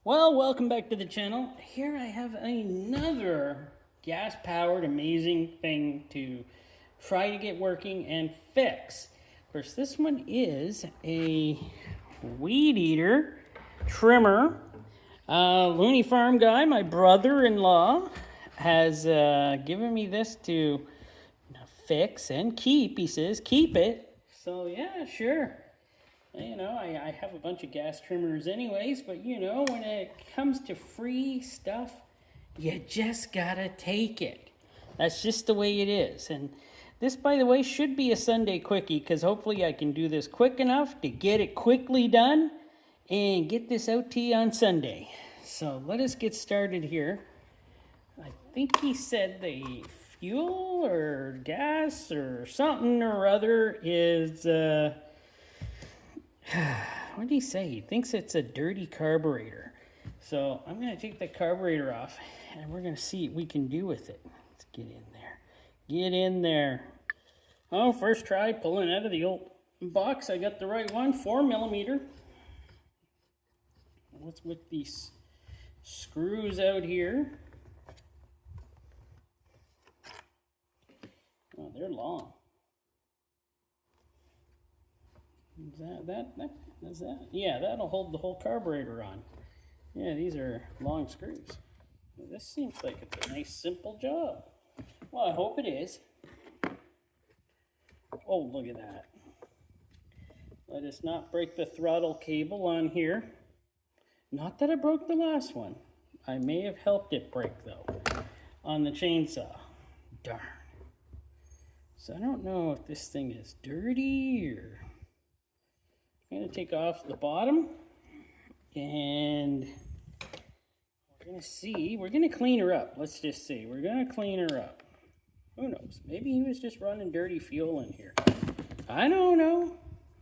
Well, welcome back to the channel. Here I have another gas-powered amazing thing to try to get working and fix. Of course, this one is a weed eater trimmer. Looney Farm guy, my brother-in-law, has given me this to fix and keep. He says, keep it. So yeah, sure. You know, I have a bunch of gas trimmers anyways, but you know, when it comes to free stuff, you just gotta take it. That's just the way it is. And this, by the way, should be a Sunday quickie, because hopefully I can do this quick enough to get it quickly done and get this out to you on Sunday. So let us get started here. I think he said the fuel or gas or something or other is... what did he say? He thinks it's a dirty carburetor. So I'm going to take the carburetor off and we're going to see what we can do with it. Let's get in there. Get in there. Oh, first try pulling out of the old box. I got the right one, 4mm. Let's whip these screws out here. Oh, they're long. Is that? Yeah, that'll hold the whole carburetor on. Yeah, these are long screws. This seems like it's a nice, simple job. Well, I hope it is. Oh, look at that. Let us not break the throttle cable on here. Not that I broke the last one. I may have helped it break, though, on the chainsaw. Darn. So I don't know if this thing is dirty or... I'm going to take off the bottom, and we're going to see. We're going to clean her up. Let's just see. We're going to clean her up. Who knows? Maybe he was just running dirty fuel in here. I don't know.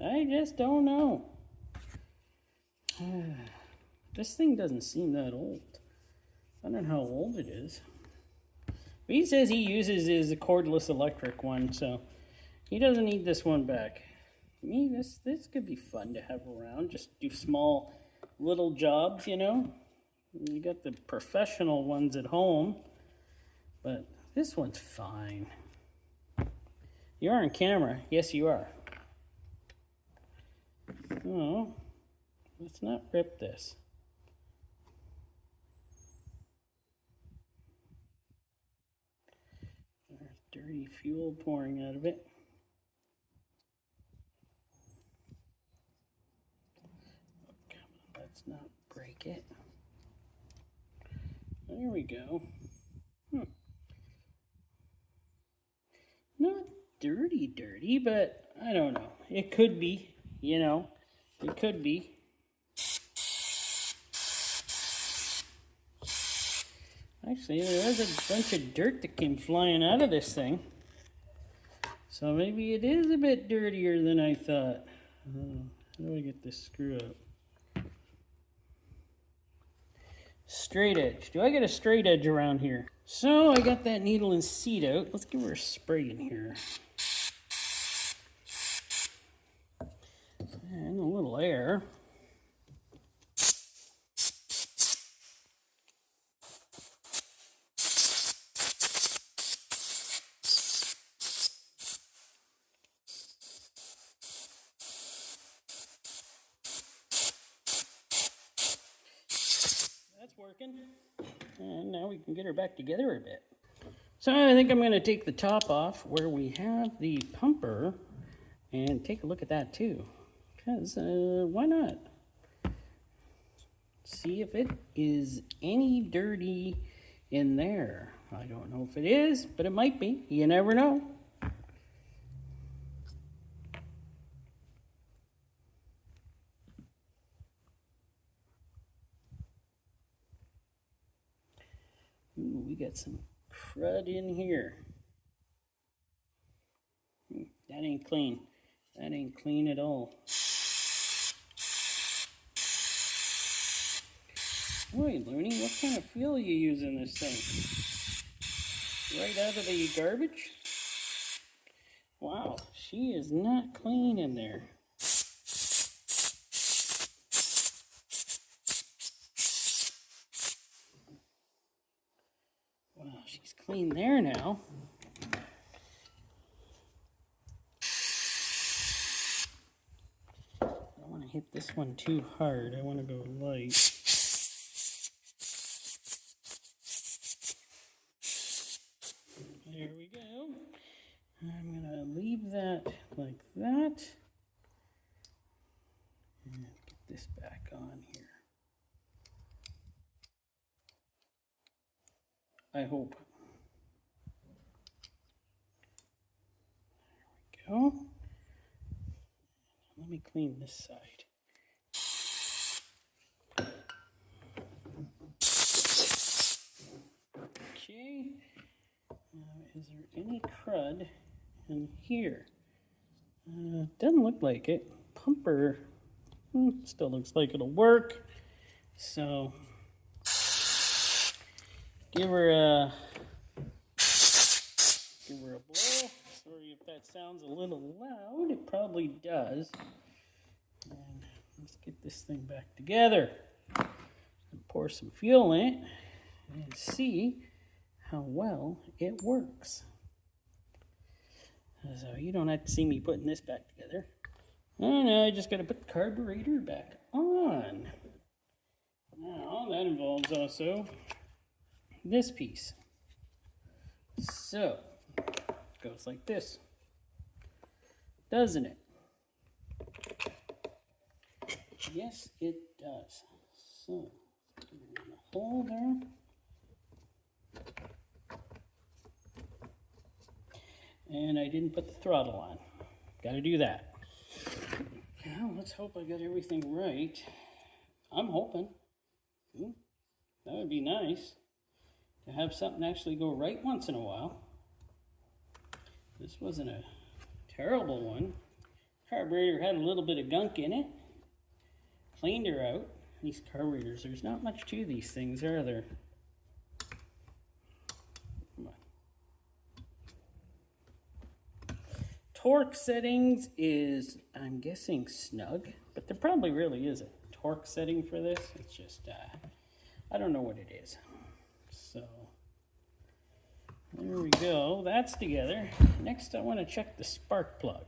I just don't know. This thing doesn't seem that old. I don't know how old it is. But he says he uses his cordless electric one, so he doesn't need this one back. Me, this could be fun to have around. Just do small little jobs, you know. You got the professional ones at home, but this one's fine. You are on camera. Yes, you are. Oh, let's not rip this. There's dirty fuel pouring out of it. Let's not break it. There we go. Not dirty, but I don't know. It could be, you know. It could be. Actually, there was a bunch of dirt that came flying out of this thing. So maybe it is a bit dirtier than I thought. How do I get this screw up? Straight edge. Do I get a straight edge around here? So I got that needle and seat out. Let's give her a spray in here. And a little air. That's working. And now we can get her back together a bit. So I think I'm going to take the top off where we have the pumper and take a look at that too. Because why not? See if it is any dirty in there. I don't know if it is, but it might be. You never know. Ooh, we got some crud in here. That ain't clean. That ain't clean at all. Boy, Looney, what kind of fuel are you using this thing? Right out of the garbage? Wow, she is not clean in there. she's clean there now. I don't want to hit this one too hard. I want to go light. There we go. I'm going to leave that like that. And get this back on here. I hope. There we go. Let me clean this side. Okay. Is there any crud in here? Doesn't look like it. Pumper still looks like it'll work. So give her a blow. Sorry if that sounds a little loud. It probably does. And let's get this thing back together. Pour some fuel in it and see how well it works. So you don't have to see me putting this back together. Oh no, I just got to put the carburetor back on. Now that involves also this piece. So it goes like this, doesn't it? Yes, it does. So give it a hole there. And I didn't put the throttle on. Got to do that. Well, let's hope I got everything right. I'm hoping. That would be nice to have something actually go right once in a while. This wasn't a terrible one. Carburetor had a little bit of gunk in it. Cleaned her out. These carburetors, there's not much to these things, are there? Come on. Torque settings is, I'm guessing, snug, but there probably really is a torque setting for this. It's just, I don't know what it is. So, there we go. That's together. Next, I want to check the spark plug.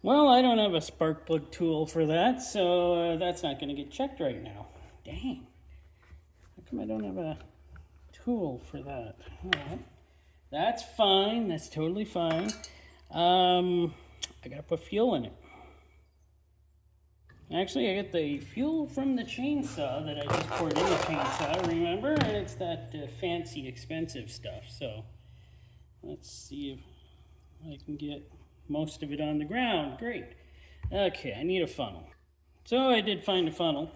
Well, I don't have a spark plug tool for that, so that's not going to get checked right now. Dang. How come I don't have a tool for that? All right. That's fine. That's totally fine. I got to put fuel in it. Actually, I got the fuel from the chainsaw that I just poured in the chainsaw, remember? And it's that fancy, expensive stuff. So let's see if I can get most of it on the ground. Great. Okay, I need a funnel. So I did find a funnel.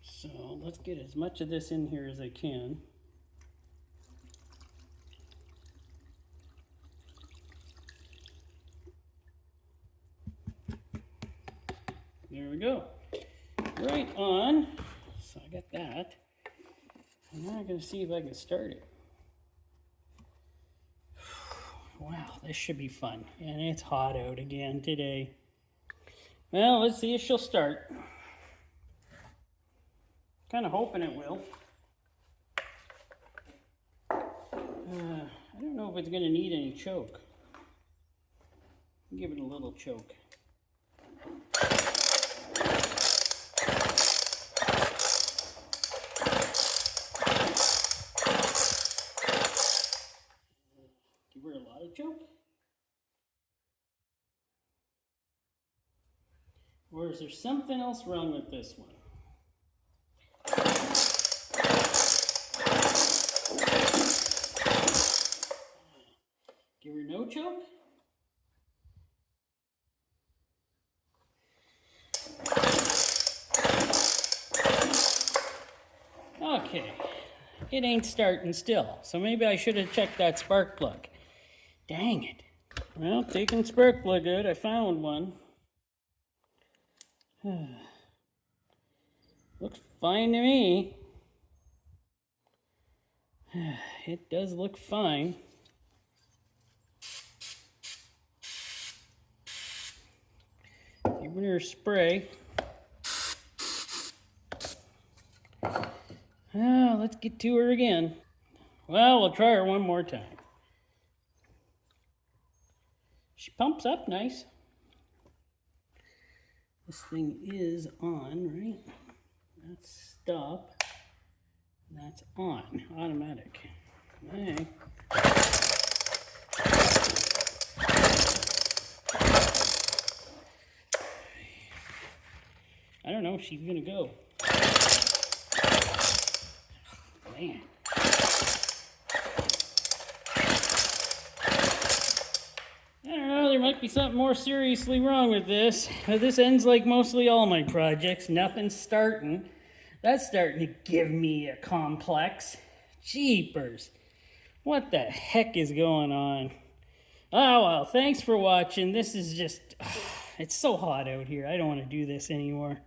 So let's get as much of this in here as I can. There we go. Right on. So I got that. And now I'm going to see if I can start it. Wow, this should be fun. And it's hot out again today. Well, let's see if she'll start. Kind of hoping it will. I don't know if it's going to need any choke. Give it a little choke. Give her a lot of choke? Or is there something else wrong with this one? Give her no choke? Okay, it ain't starting still, so maybe I should have checked that spark plug. Dang it. Well, taking spark plug out, I found one. Looks fine to me. It does look fine. Giving her a spray. Let's get to her again. Well, we'll try her one more time. She pumps up nice. This thing is on, right? That's stop. That's on, automatic. All right. I don't know if she's gonna go. Man. I don't know, there might be something more seriously wrong with this. This ends like mostly all my projects. Nothing's starting. That's starting to give me a complex. Jeepers. What the heck is going on? Oh, well, thanks for watching. This is just, it's so hot out here. I don't want to do this anymore.